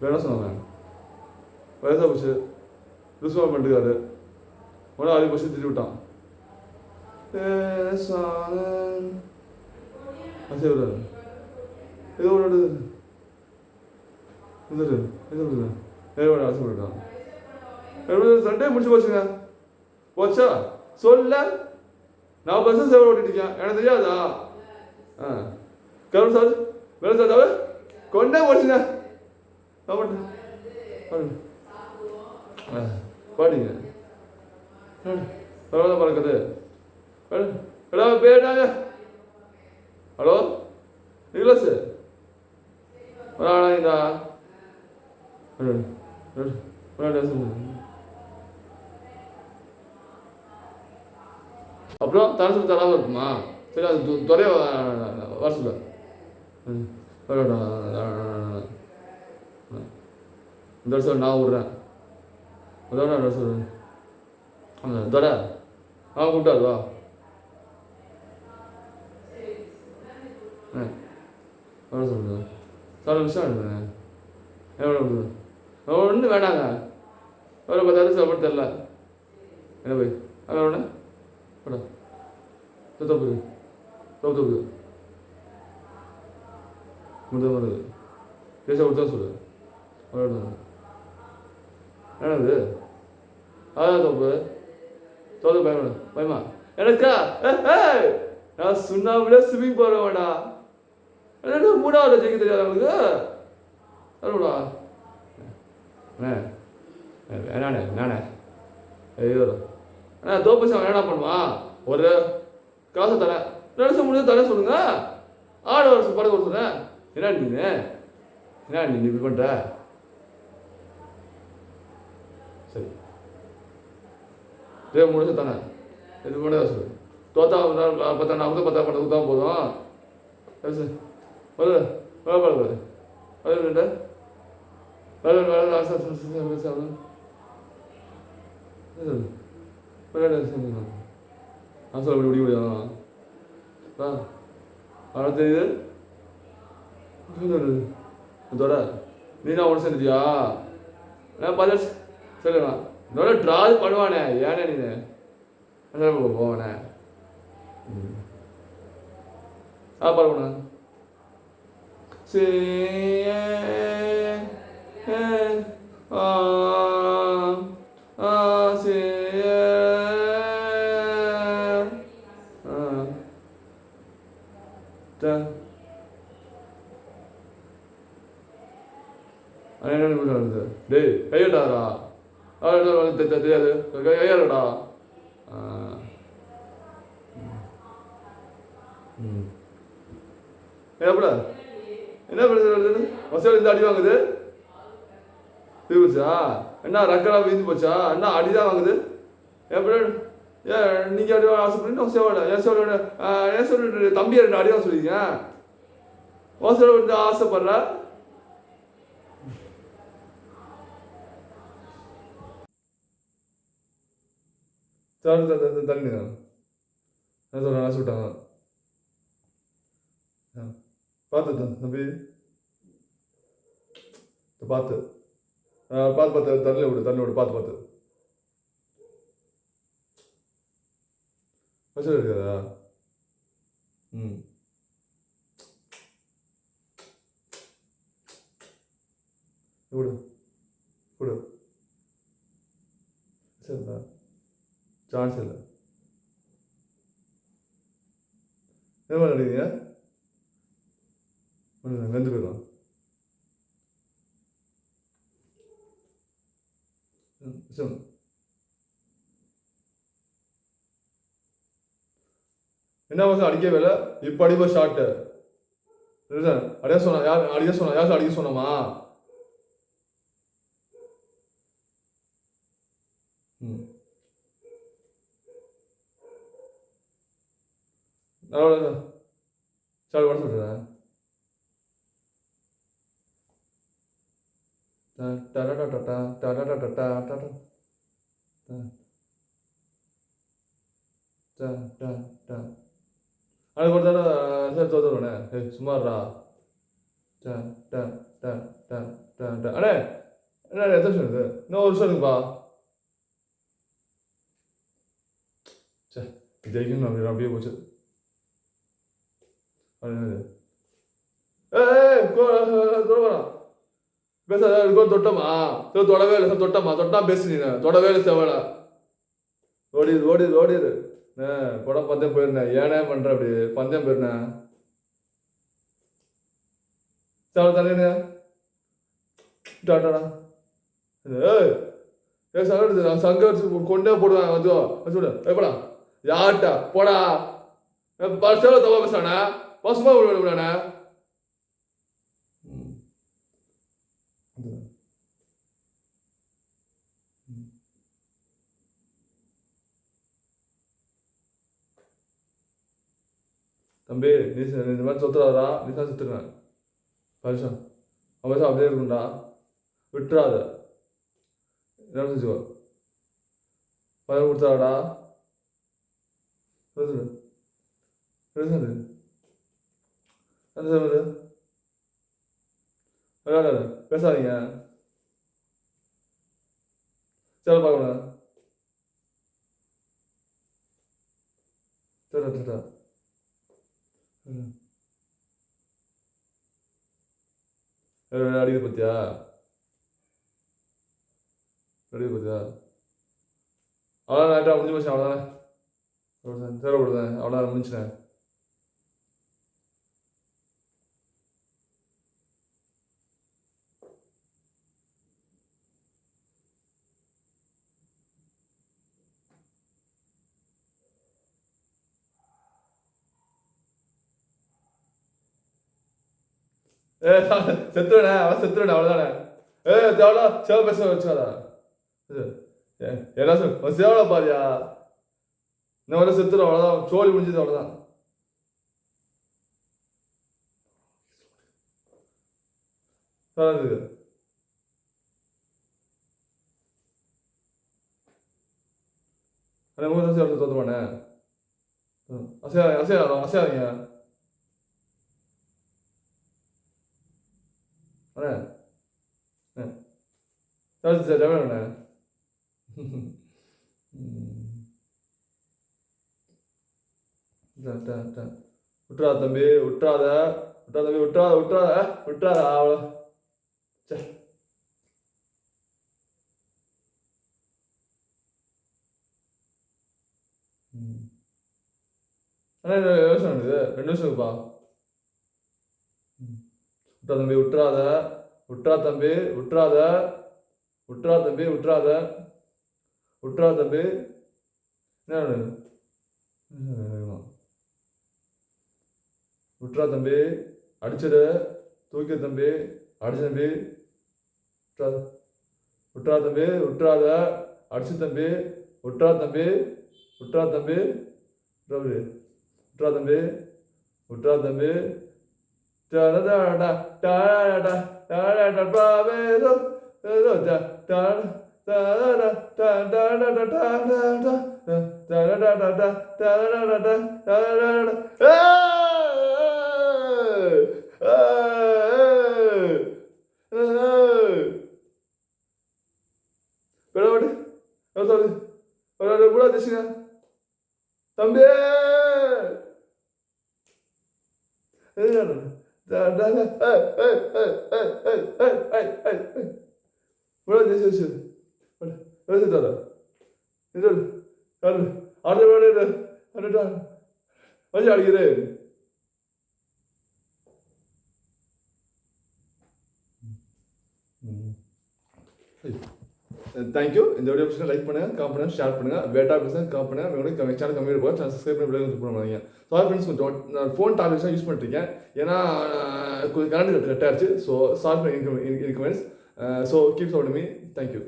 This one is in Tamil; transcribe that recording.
என்ன சொன்னாங்க வயசாக போச்சு ரிஸ்வால் பண்ணிட்டுக்காரு உடனே அடி போச்சு திட்டி விட்டான் சரி விடாது ஏதோ ஒன்று ஆசைப்பட்டான் சண்டே முடிச்சு போச்சுங்க போச்சா சொல்ல நான் பஸ்ஸு சேவை ஓட்டிட்டு எனக்கு தெரியாதா கருண் சார் வேலை சார் கொண்டே போச்சுங்க பாடிங்க பரவாயில்ல பறக்குது பேடாங்க ஹலோ நிகழஸ் வராங்களா அப்புறம் தரசு தராமல் இருக்குமா சரி அது துறைய வர சொல்ல இந்த வருஷம் நான் விட்றேன் அதோட வருஷம் துறை கூப்பிட்டாரு வா எவ்வளோ சொல்லுங்க சார் விஷயம் எடுப்பேன் எவ்வளோ ஒன்றும் வேணாங்க எவ்வளோ 10,000 சாப்பிட தெரில என்ன போய் அங்கே ஒன்று போடா தப்பு தப்பு முதல் பேச கொடுத்தா சொல்லு என்னது அதான் தப்பு தோது பயமா எனக்கா நான் சுண்ணாமலே ஸ்விம்மிங் போகிறேன்டா என்ன 3வது ஜெயிக்க தெரியாது அவங்களுக்கு அருடா வேணாண்ணே நானே ஐயோ தோப்பு சார் என்ன பண்ணுவான் ஒரு காசை தரேன் 2 வருஷம் முடிஞ்சு தரேன் சொல்லுங்க 6 வருஷம் படம் கொடுத்துறேன் என்ன நீ இப்படி பண்ணுற சரி 3 வருஷம் தானே இது பண்ண சொல்லு தோத்தா 10 40 10 பண்ண தான் போதும் சொல்ல முடியும் தெரியுது இதோட நீ நான் ஒன்று செஞ்சியா பதில் சொல்லுண்ணா இதோட ட்ராது பண்ணுவானே ஏனே நீ போவானே பரவாண்ணா டேய் கையட்டாரா தெரியாது கையாடா எப்படா என்ன பிரச்சனை வசதி இந்த அடி வாங்குது தீர்வுச்சா என்ன ரக்கடா வீந்து போச்சா என்ன அடிதான் வாங்குது எப்படி நீங்கள் அடி ஆசைப்பட்டு சேவோட ஏன் சொல்ல தம்பியை 2 அடிதான் சொல்லிங்க ஓசோட வந்து ஆசைப்படுற தண்ணி தான் சொல்கிறேன் ஆசை விட்டாங்க பார்த்து தம்பி பார்த்து தண்ணி விடு பார்த்து வசதி இருக்காதா விடு சரிதா சான்ஸ் இல்லை என்ன பண்ணுறீங்க வெந்து போயிடும் என்ன வருஷம் அடிக்க வேலை இப்போ அடிப்பா ஷார்ட்டு அடிக்க சொன்னா யார் அடிக்க சொன்னமா சார் பண்ண சொல்கிறேன் அது கொடுத்தாலும் சார் தோத்துருவேண்ணே சும்மாறா ட ட ட ட ட ட அண்ணே என்ன எத்தனை வருஷம் இருக்குது இன்னும் ஒரு வருஷம் இருக்குப்பா சே இது வரைக்கும் நான் அப்படியே போச்சு தொடலாம் பேச தொட்டமா தொடவே இல்லை தொட்டமா தொட்டா பேசு நீ தொடவே இல்லை செவல ஓடிடு கூட பந்தயம் போயிருந்தேன் ஏனே பண்ற அப்படி பந்தயம் போயிருந்தேன் செவல தானே டாட்டாடா சங்க கொண்டே போடுவேன் அதுவோ சொல்லு எப்படா யார்ட்டா போடா செவல தவா பேசுறானே பசுமா விடுவானே தம்பி நீ இந்த மாதிரி சொத்துறாதா நீ தான் சுத்துருவேன் பரிசம் அவசரம் அப்படியே இருக்கும்டா விட்டுறாத என்ன செஞ்சுக்கோ பயம் கொடுத்தாடா பேசாதீங்க சரி பார்க்கணும் சரி அடிக்குது பத்தியா அவ்வளோதான் லைட்டாக முடிஞ்சு போச்சு அவ்வளோதானே சரி விடுதேன் அவ்வளோதான் முடிச்சுனேன் செத்துருவேண்ணே அவன் செத்துருவேண்ணே அவ்வளோதானே தேவலா சேவை பேச வச்சாதா என்ன சொல் சேவலை பாரியா இந்த மாதிரி செத்துரும் அவ்வளோதான் சோழி முடிஞ்சது அவ்வளோதான் அண்ணே மூணு சேவலை தோத்துமாண்ணே அசையாதீங்க அண்ணே சார் டேமேண்ணே விட்டுறா தம்பி விட்டுறாத அவ்வளோ சே அண்ணா 2 நிமிஷம் இருக்குது 2 நிமிஷம் இருக்குப்பா தம்பி விட்டுறாத தம்பி விட்டுறாத என்ன விட்டுறா தம்பி அடிச்சிடு தூக்கி தம்பி அடிச்சு தம்பி விட்டுறா தம்பி விட்டுறாத அடிச்சு தம்பி விட்டுறா தம்பி விட்டுறா தம்பி தம்பி அடிக்கிறேன் தேங்க்யூ. இந்த வீடியோ பிடிச்சா லைக் பண்ணுங்கள், கமெண்ட் பண்ணுங்கள், ஷேர் பண்ணுங்கள். வேட்டா பிடிச்சா கமெண்ட் பண்ணுங்கள். உங்களோட சேனல் கம்மியாக போக சேனல் சப்ஸ்கிரைப் பண்ணி விட பண்ணுவாங்க. சாரி ஃப்ரெண்ட்ஸ், கொஞ்சம் நான் ஃபோன் டாப்லெட்ஸ் யூஸ் பண்ணிருக்கேன். ஏன்னா கொஞ்சம் கரண்ட் கட் ஆயிடுச்சு. So sorry for inconvenience. So keep supporting me. Thank you.